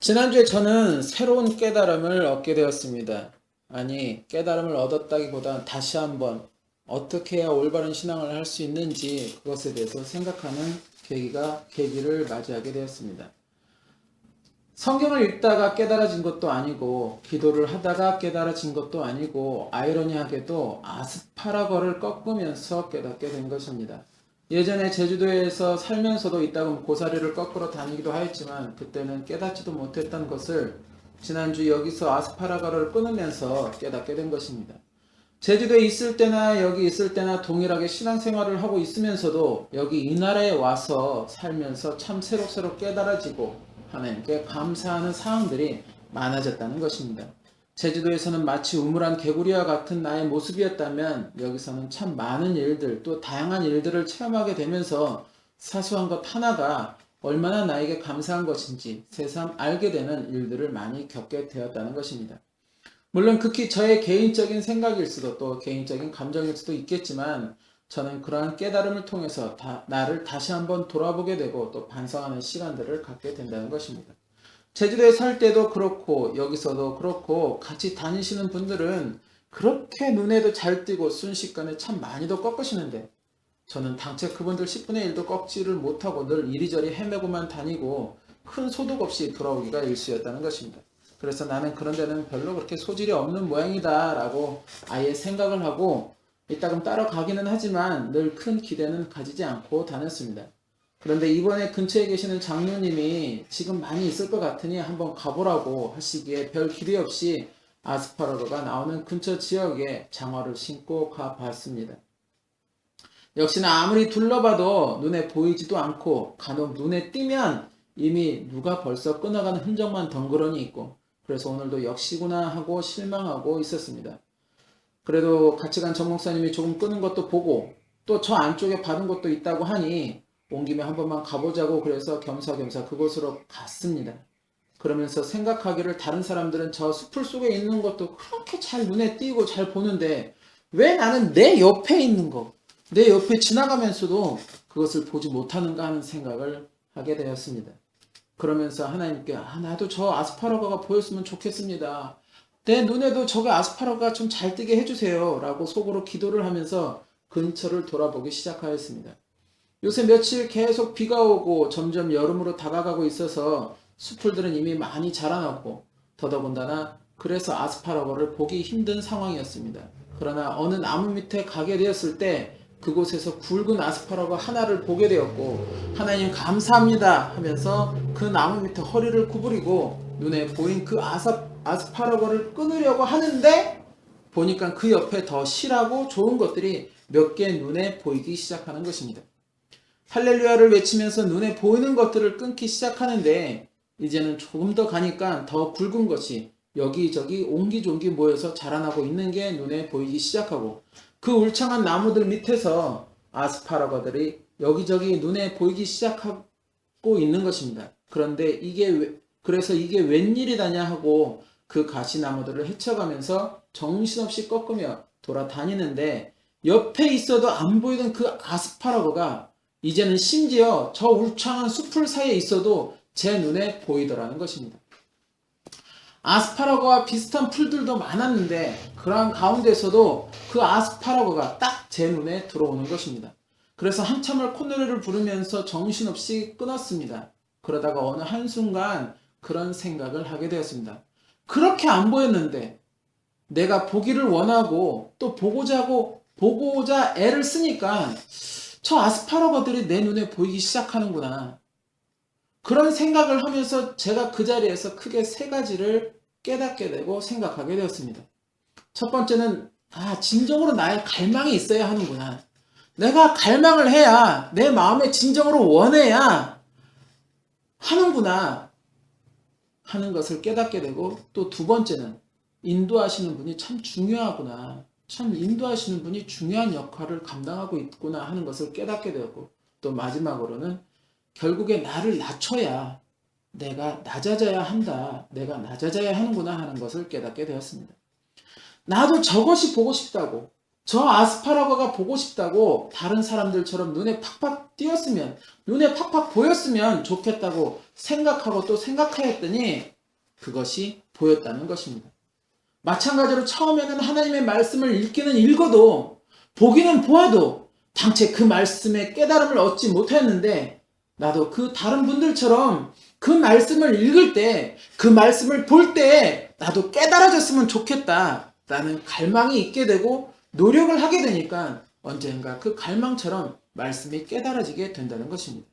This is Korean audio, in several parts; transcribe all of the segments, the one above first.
지난주에 저는 새로운 깨달음을 얻게 되었습니다. 아니, 깨달음을 얻었다기보다 다시 한번 어떻게 해야 올바른 신앙을 할 수 있는지 그것에 대해서 생각하는 계기를 맞이하게 되었습니다. 성경을 읽다가 깨달아진 것도 아니고, 기도를 하다가 깨달아진 것도 아니고, 아이러니하게도 아스파라거를 꺾으면서 깨닫게 된 것입니다. 예전에 제주도에서 살면서도 이따금 고사리를 꺾으러 다니기도 하였지만 그때는 깨닫지도 못했던 것을 지난주 여기서 아스파라거를 끊으면서 깨닫게 된 것입니다. 제주도에 있을 때나 여기 있을 때나 동일하게 신앙생활을 하고 있으면서도 여기 이 나라에 와서 살면서 참 새록새록 깨달아지고 하나님께 감사하는 사항들이 많아졌다는 것입니다. 제주도에서는 마치 우물안 개구리와 같은 나의 모습이었다면 여기서는 참 많은 일들 또 다양한 일들을 체험하게 되면서 사소한 것 하나가 얼마나 나에게 감사한 것인지 새삼 알게 되는 일들을 많이 겪게 되었다는 것입니다. 물론 극히 저의 개인적인 생각일 수도 또 개인적인 감정일 수도 있겠지만 저는 그러한 깨달음을 통해서 나를 다시 한번 돌아보게 되고 또 반성하는 시간들을 갖게 된다는 것입니다. 제주도에 살 때도 그렇고 여기서도 그렇고 같이 다니시는 분들은 그렇게 눈에도 잘 띄고 순식간에 참 많이도 꺾으시는데 저는 당최 그분들 10분의 1도 꺾지를 못하고 늘 이리저리 헤매고만 다니고 큰 소득 없이 돌아오기가 일쑤였다는 것입니다. 그래서 나는 그런 데는 별로 그렇게 소질이 없는 모양이다 라고 아예 생각을 하고 이따금 따라가기는 하지만 늘 큰 기대는 가지지 않고 다녔습니다. 그런데 이번에 근처에 계시는 장로님이 지금 많이 있을 것 같으니 한번 가보라고 하시기에 별 기대 없이 아스파라거가 나오는 근처 지역에 장화를 신고 가봤습니다. 역시나 아무리 둘러봐도 눈에 보이지도 않고 간혹 눈에 띄면 이미 누가 벌써 끊어가는 흔적만 덩그러니 있고 그래서 오늘도 역시구나 하고 실망하고 있었습니다. 그래도 같이 간 정 목사님이 조금 끄는 것도 보고 또 저 안쪽에 받은 것도 있다고 하니 온 김에 한 번만 가보자고 그래서 겸사겸사 그곳으로 갔습니다. 그러면서 생각하기를 다른 사람들은 저 숲을 속에 있는 것도 그렇게 잘 눈에 띄고 잘 보는데 왜 나는 내 옆에 있는 거, 내 옆에 지나가면서도 그것을 보지 못하는가 하는 생각을 하게 되었습니다. 그러면서 하나님께 나도 저 아스파라거가 보였으면 좋겠습니다. 내 눈에도 저게 아스파라거가 좀 잘 띄게 해주세요 라고 속으로 기도를 하면서 근처를 돌아보기 시작하였습니다. 요새 며칠 계속 비가 오고 점점 여름으로 다가가고 있어서 숲풀들은 이미 많이 자라났고 더더군다나 그래서 아스파라거를 보기 힘든 상황이었습니다. 그러나 어느 나무 밑에 가게 되었을 때 그곳에서 굵은 아스파라거 하나를 보게 되었고 하나님 감사합니다 하면서 그 나무 밑에 허리를 구부리고 눈에 보인 그 아스파라거를 끊으려고 하는데 보니까 그 옆에 더 실하고 좋은 것들이 몇 개 눈에 보이기 시작하는 것입니다. 할렐루야를 외치면서 눈에 보이는 것들을 끊기 시작하는데 이제는 조금 더 가니까 더 굵은 것이 여기저기 옹기종기 모여서 자라나고 있는 게 눈에 보이기 시작하고 그 울창한 나무들 밑에서 아스파라거들이 여기저기 눈에 보이기 시작하고 있는 것입니다. 그런데 그래서 이게 웬일이다냐 하고 그 가시나무들을 헤쳐가면서 정신없이 꺾으며 돌아다니는데 옆에 있어도 안 보이던 그 아스파라거가 이제는 심지어 저 울창한 숲풀 사이에 있어도 제 눈에 보이더라는 것입니다. 아스파라거와 비슷한 풀들도 많았는데 그러한 가운데서도 그 아스파라거가 딱 제 눈에 들어오는 것입니다. 그래서 한참을 콧노래를 부르면서 정신없이 끊었습니다. 그러다가 어느 한순간 그런 생각을 하게 되었습니다. 그렇게 안 보였는데 내가 보기를 원하고 또 보고자 애를 쓰니까 저 아스파라거들이 내 눈에 보이기 시작하는구나. 그런 생각을 하면서 제가 그 자리에서 크게 세 가지를 깨닫게 되고 생각하게 되었습니다. 첫 번째는 진정으로 나의 갈망이 있어야 하는구나. 내가 갈망을 해야 내 마음에 진정으로 원해야 하는구나 하는 것을 깨닫게 되고 또 두 번째는 인도하시는 분이 참 중요하구나. 참 인도하시는 분이 중요한 역할을 감당하고 있구나 하는 것을 깨닫게 되었고 또 마지막으로는 결국에 나를 낮춰야 내가 낮아져야 한다. 내가 낮아져야 하는구나 하는 것을 깨닫게 되었습니다. 나도 저것이 보고 싶다고 저 아스파라거가 보고 싶다고 다른 사람들처럼 눈에 팍팍 띄었으면 눈에 팍팍 보였으면 좋겠다고 생각하고 또 생각하였더니 그것이 보였다는 것입니다. 마찬가지로 처음에는 하나님의 말씀을 읽기는 읽어도 보기는 보아도 당최 그 말씀의 깨달음을 얻지 못했는데 나도 그 다른 분들처럼 그 말씀을 읽을 때 그 말씀을 볼 때 나도 깨달아졌으면 좋겠다라는 갈망이 있게 되고 노력을 하게 되니까 언젠가 그 갈망처럼 말씀이 깨달아지게 된다는 것입니다.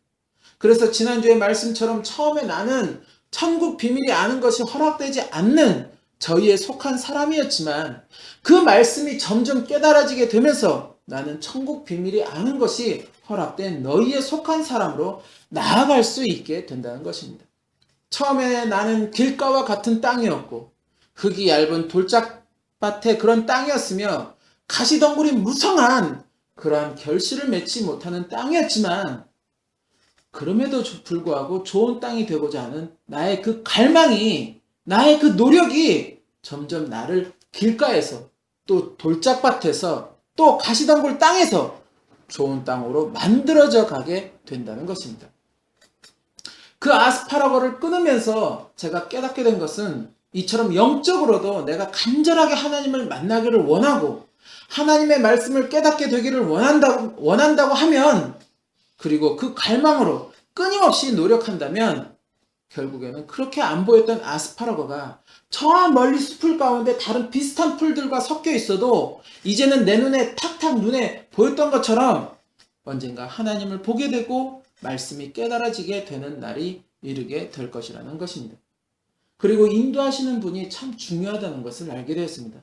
그래서 지난주의 말씀처럼 처음에 나는 천국 비밀이 아는 것이 허락되지 않는 저희에 속한 사람이었지만 그 말씀이 점점 깨달아지게 되면서 나는 천국 비밀이 아는 것이 허락된 너희에 속한 사람으로 나아갈 수 있게 된다는 것입니다. 처음에 나는 길가와 같은 땅이었고 흙이 얇은 돌짝밭의 그런 땅이었으며 가시덩굴이 무성한 그러한 결실을 맺지 못하는 땅이었지만 그럼에도 불구하고 좋은 땅이 되고자 하는 나의 그 갈망이 나의 그 노력이 점점 나를 길가에서 또 돌짝밭에서 또 가시덩굴 땅에서 좋은 땅으로 만들어져 가게 된다는 것입니다. 그 아스파라거를 끊으면서 제가 깨닫게 된 것은 이처럼 영적으로도 내가 간절하게 하나님을 만나기를 원하고 하나님의 말씀을 깨닫게 되기를 원한다고 하면 그리고 그 갈망으로 끊임없이 노력한다면 결국에는 그렇게 안 보였던 아스파라거가 저 멀리 숲풀 가운데 다른 비슷한 풀들과 섞여 있어도 이제는 내 눈에 탁탁 눈에 보였던 것처럼 언젠가 하나님을 보게 되고 말씀이 깨달아지게 되는 날이 이르게 될 것이라는 것입니다. 그리고 인도하시는 분이 참 중요하다는 것을 알게 되었습니다.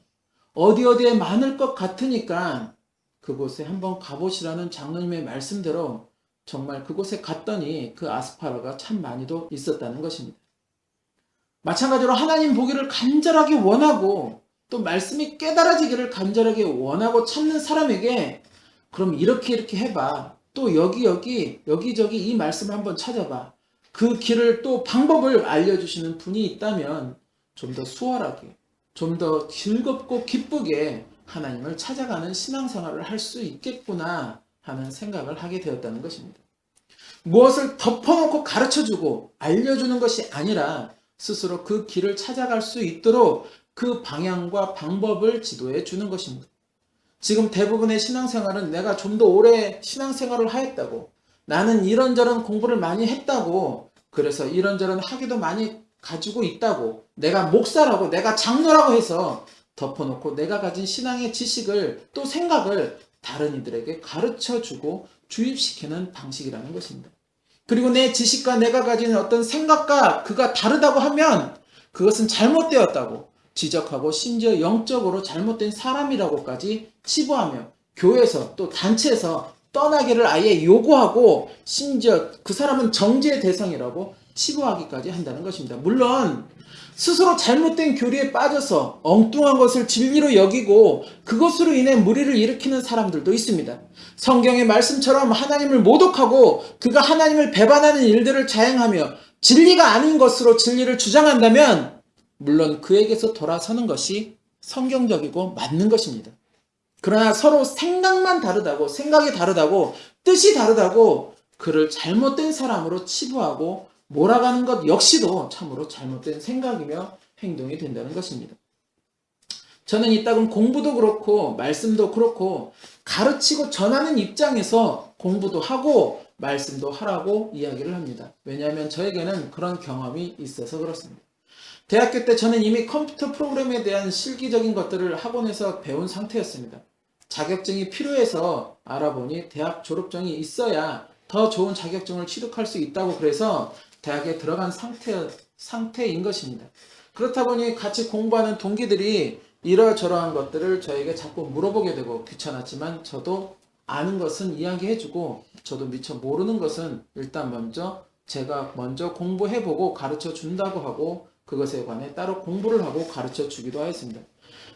어디에 많을 것 같으니까 그곳에 한번 가보시라는 장로님의 말씀대로 정말 그곳에 갔더니 그 아스파라가 참 많이도 있었다는 것입니다. 마찬가지로 하나님 보기를 간절하게 원하고 또 말씀이 깨달아지기를 간절하게 원하고 찾는 사람에게 그럼 이렇게 해봐. 또 여기저기 이 말씀을 한번 찾아봐. 그 길을 또 방법을 알려주시는 분이 있다면 좀 더 수월하게, 좀 더 즐겁고 기쁘게 하나님을 찾아가는 신앙생활을 할 수 있겠구나 하는 생각을 하게 되었다는 것입니다. 무엇을 덮어놓고 가르쳐주고 알려주는 것이 아니라 스스로 그 길을 찾아갈 수 있도록 그 방향과 방법을 지도해 주는 것입니다. 지금 대부분의 신앙생활은 내가 좀 더 오래 신앙생활을 하였다고 나는 이런저런 공부를 많이 했다고 그래서 이런저런 학위도 많이 가지고 있다고 내가 목사라고 내가 장로라고 해서 덮어놓고 내가 가진 신앙의 지식을 또 생각을 다른 이들에게 가르쳐주고 주입시키는 방식이라는 것입니다. 그리고 내 지식과 내가 가진 어떤 생각과 그가 다르다고 하면 그것은 잘못되었다고 지적하고 심지어 영적으로 잘못된 사람이라고까지 치부하며 교회에서 또 단체에서 떠나기를 아예 요구하고 심지어 그 사람은 정죄의 대상이라고 치부하기까지 한다는 것입니다. 물론 스스로 잘못된 교리에 빠져서 엉뚱한 것을 진리로 여기고 그것으로 인해 무리를 일으키는 사람들도 있습니다. 성경의 말씀처럼 하나님을 모독하고 그가 하나님을 배반하는 일들을 자행하며 진리가 아닌 것으로 진리를 주장한다면 물론 그에게서 돌아서는 것이 성경적이고 맞는 것입니다. 그러나 서로 생각만 다르다고 생각이 다르다고 뜻이 다르다고 그를 잘못된 사람으로 치부하고 몰아가는 것 역시도 참으로 잘못된 생각이며 행동이 된다는 것입니다. 저는 이따금 공부도 그렇고 말씀도 그렇고 가르치고 전하는 입장에서 공부도 하고 말씀도 하라고 이야기를 합니다. 왜냐하면 저에게는 그런 경험이 있어서 그렇습니다. 대학교 때 저는 이미 컴퓨터 프로그램에 대한 실기적인 것들을 학원에서 배운 상태였습니다. 자격증이 필요해서 알아보니 대학 졸업증이 있어야 더 좋은 자격증을 취득할 수 있다고 그래서 대학에 들어간 상태인 것입니다. 그렇다 보니 같이 공부하는 동기들이 이러저러한 것들을 저에게 자꾸 물어보게 되고 귀찮았지만 저도 아는 것은 이야기해주고 저도 미처 모르는 것은 일단 제가 먼저 공부해보고 가르쳐 준다고 하고 그것에 관해 따로 공부를 하고 가르쳐 주기도 하였습니다.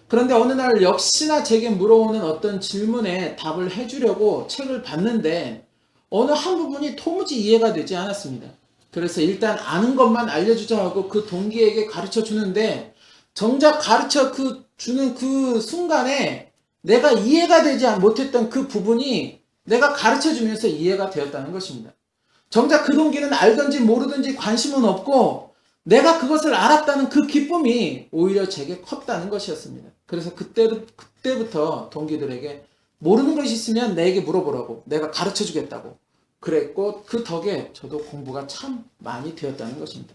그런데 어느 날 역시나 제게 물어오는 어떤 질문에 답을 해주려고 책을 봤는데 어느 한 부분이 도무지 이해가 되지 않았습니다. 그래서 일단 아는 것만 알려주자 하고 그 동기에게 가르쳐 주는데 정작 가르쳐 주는 그 순간에 내가 이해가 되지 못했던 그 부분이 내가 가르쳐 주면서 이해가 되었다는 것입니다. 정작 그 동기는 알든지 모르든지 관심은 없고 내가 그것을 알았다는 그 기쁨이 오히려 제게 컸다는 것이었습니다. 그래서 그때부터 동기들에게 모르는 것이 있으면 내게 물어보라고, 내가 가르쳐 주겠다고 그랬고, 그 덕에 저도 공부가 참 많이 되었다는 것입니다.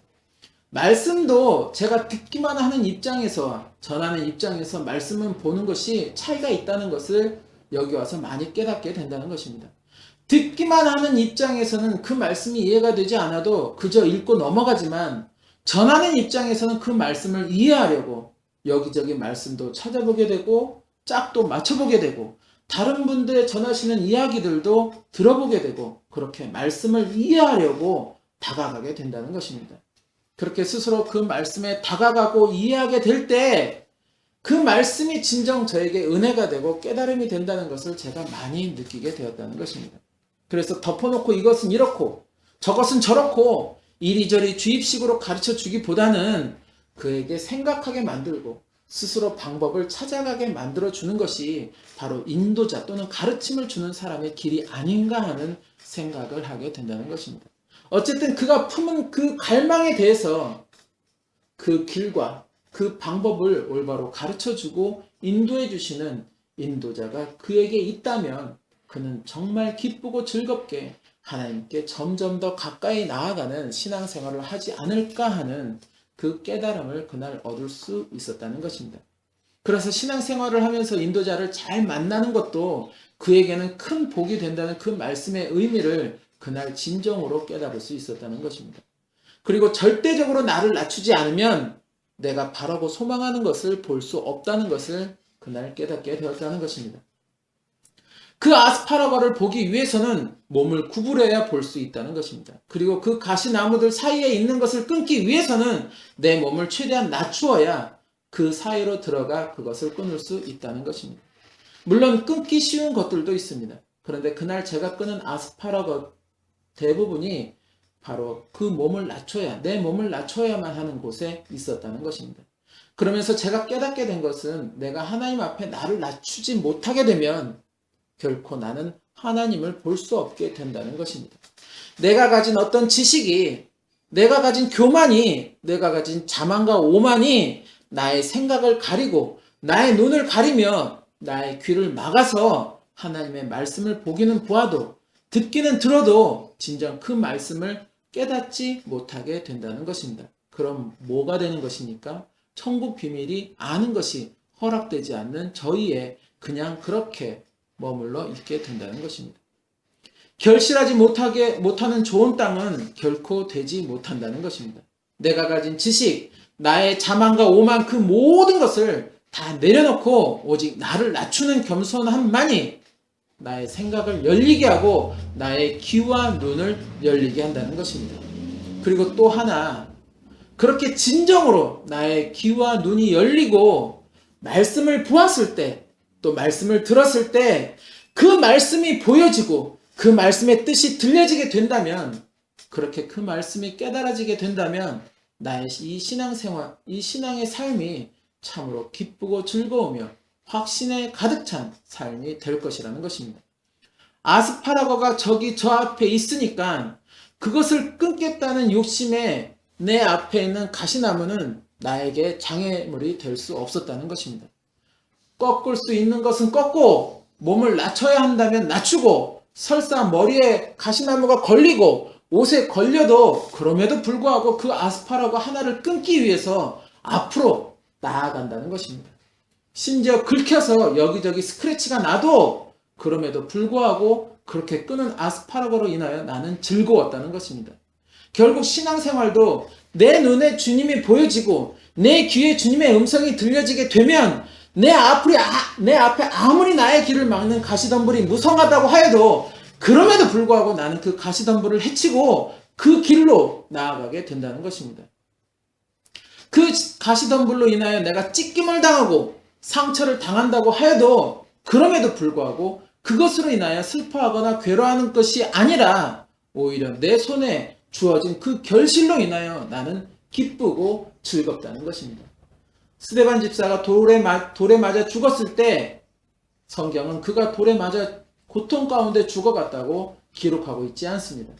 말씀도 제가 듣기만 하는 입장에서, 전하는 입장에서 말씀을 보는 것이 차이가 있다는 것을 여기 와서 많이 깨닫게 된다는 것입니다. 듣기만 하는 입장에서는 그 말씀이 이해가 되지 않아도 그저 읽고 넘어가지만, 전하는 입장에서는 그 말씀을 이해하려고 여기저기 말씀도 찾아보게 되고 짝도 맞춰보게 되고 다른 분들의 전하시는 이야기들도 들어보게 되고 그렇게 말씀을 이해하려고 다가가게 된다는 것입니다. 그렇게 스스로 그 말씀에 다가가고 이해하게 될 때 그 말씀이 진정 저에게 은혜가 되고 깨달음이 된다는 것을 제가 많이 느끼게 되었다는 것입니다. 그래서 덮어놓고 이것은 이렇고 저것은 저렇고 이리저리 주입식으로 가르쳐 주기보다는 그에게 생각하게 만들고 스스로 방법을 찾아가게 만들어 주는 것이 바로 인도자 또는 가르침을 주는 사람의 길이 아닌가 하는 생각을 하게 된다는 것입니다. 어쨌든 그가 품은 그 갈망에 대해서 그 길과 그 방법을 올바로 가르쳐 주고 인도해 주시는 인도자가 그에게 있다면 그는 정말 기쁘고 즐겁게 하나님께 점점 더 가까이 나아가는 신앙생활을 하지 않을까 하는 그 깨달음을 그날 얻을 수 있었다는 것입니다. 그래서 신앙생활을 하면서 인도자를 잘 만나는 것도 그에게는 큰 복이 된다는 그 말씀의 의미를 그날 진정으로 깨달을 수 있었다는 것입니다. 그리고 절대적으로 나를 낮추지 않으면 내가 바라고 소망하는 것을 볼 수 없다는 것을 그날 깨닫게 되었다는 것입니다. 그 아스파라거를 보기 위해서는 몸을 구부려야 볼 수 있다는 것입니다. 그리고 그 가시나무들 사이에 있는 것을 끊기 위해서는 내 몸을 최대한 낮추어야 그 사이로 들어가 그것을 끊을 수 있다는 것입니다. 물론 끊기 쉬운 것들도 있습니다. 그런데 그날 제가 끊은 아스파라거 대부분이 바로 그 몸을 낮춰야, 내 몸을 낮춰야만 하는 곳에 있었다는 것입니다. 그러면서 제가 깨닫게 된 것은 내가 하나님 앞에 나를 낮추지 못하게 되면 결코 나는 하나님을 볼 수 없게 된다는 것입니다. 내가 가진 어떤 지식이, 내가 가진 교만이, 내가 가진 자만과 오만이 나의 생각을 가리고 나의 눈을 가리며 나의 귀를 막아서 하나님의 말씀을 보기는 보아도 듣기는 들어도 진정 그 말씀을 깨닫지 못하게 된다는 것입니다. 그럼 뭐가 되는 것입니까? 천국 비밀이 아는 것이 허락되지 않는 저희의 그냥 그렇게 머물러 있게 된다는 것입니다. 결실하지 못하는 좋은 땅은 결코 되지 못한다는 것입니다. 내가 가진 지식, 나의 자만과 오만 그 모든 것을 다 내려놓고 오직 나를 낮추는 겸손함만이 나의 생각을 열리게 하고 나의 귀와 눈을 열리게 한다는 것입니다. 그리고 또 하나, 그렇게 진정으로 나의 귀와 눈이 열리고 말씀을 보았을 때, 또 말씀을 들었을 때 그 말씀이 보여지고 그 말씀의 뜻이 들려지게 된다면, 그렇게 그 말씀이 깨달아지게 된다면 나의 이 신앙생활, 이 신앙의 삶이 참으로 기쁘고 즐거우며 확신에 가득 찬 삶이 될 것이라는 것입니다. 아스파라거가 저기 저 앞에 있으니까 그것을 끊겠다는 욕심에 내 앞에 있는 가시나무는 나에게 장애물이 될 수 없었다는 것입니다. 꺾을 수 있는 것은 꺾고 몸을 낮춰야 한다면 낮추고 설사 머리에 가시나무가 걸리고 옷에 걸려도 그럼에도 불구하고 그 아스파라거 하나를 끊기 위해서 앞으로 나아간다는 것입니다. 심지어 긁혀서 여기저기 스크래치가 나도 그럼에도 불구하고 그렇게 끊은 아스파라거로 인하여 나는 즐거웠다는 것입니다. 결국 신앙생활도 내 눈에 주님이 보여지고 내 귀에 주님의 음성이 들려지게 되면 내 앞에 아무리 나의 길을 막는 가시덤불이 무성하다고 하여도 그럼에도 불구하고 나는 그 가시덤불을 헤치고 그 길로 나아가게 된다는 것입니다. 그 가시덤불로 인하여 내가 찢김을 당하고 상처를 당한다고 하여도 그럼에도 불구하고 그것으로 인하여 슬퍼하거나 괴로워하는 것이 아니라 오히려 내 손에 주어진 그 결실로 인하여 나는 기쁘고 즐겁다는 것입니다. 스데반 집사가 돌에 맞아 죽었을 때 성경은 그가 돌에 맞아 고통 가운데 죽어갔다고 기록하고 있지 않습니다.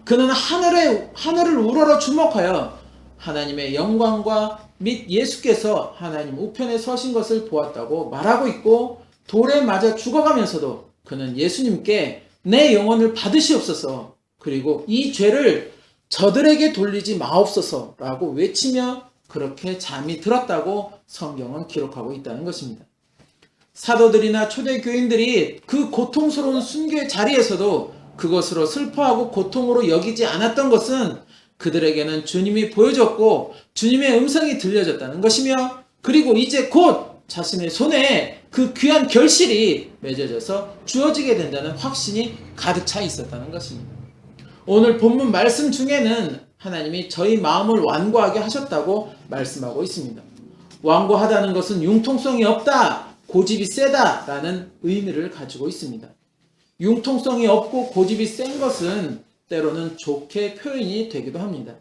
그는 하늘을 우러러 주목하여 하나님의 영광과 및 예수께서 하나님 우편에 서신 것을 보았다고 말하고 있고, 돌에 맞아 죽어가면서도 그는 예수님께 내 영혼을 받으시옵소서, 그리고 이 죄를 저들에게 돌리지 마옵소서라고 외치며 그렇게 잠이 들었다고 성경은 기록하고 있다는 것입니다. 사도들이나 초대교인들이 그 고통스러운 순교의 자리에서도 그것으로 슬퍼하고 고통으로 여기지 않았던 것은 그들에게는 주님이 보여줬고 주님의 음성이 들려졌다는 것이며, 그리고 이제 곧 자신의 손에 그 귀한 결실이 맺어져서 주어지게 된다는 확신이 가득 차 있었다는 것입니다. 오늘 본문 말씀 중에는 하나님이 저희 마음을 완고하게 하셨다고 말씀하고 있습니다. 완고하다는 것은 융통성이 없다, 고집이 세다 라는 의미를 가지고 있습니다. 융통성이 없고 고집이 센 것은 때로는 좋게 표현이 되기도 합니다.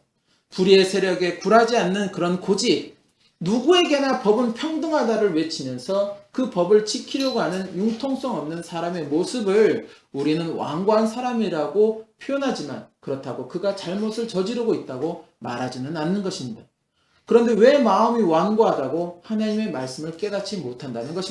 불의의 세력에 굴하지 않는 그런 고집, 누구에게나 법은 평등하다를 외치면서 그 법을 지키려고 하는 융통성 없는 사람의 모습을 우리는 완고한 사람이라고 표현하지만, 그렇다고 그가 잘못을 저지르고 있다고 말하지는 않는 것입니다. 그런데 왜 마음이 완고하다고 하나님의 말씀을 깨닫지 못한다는 것일까요?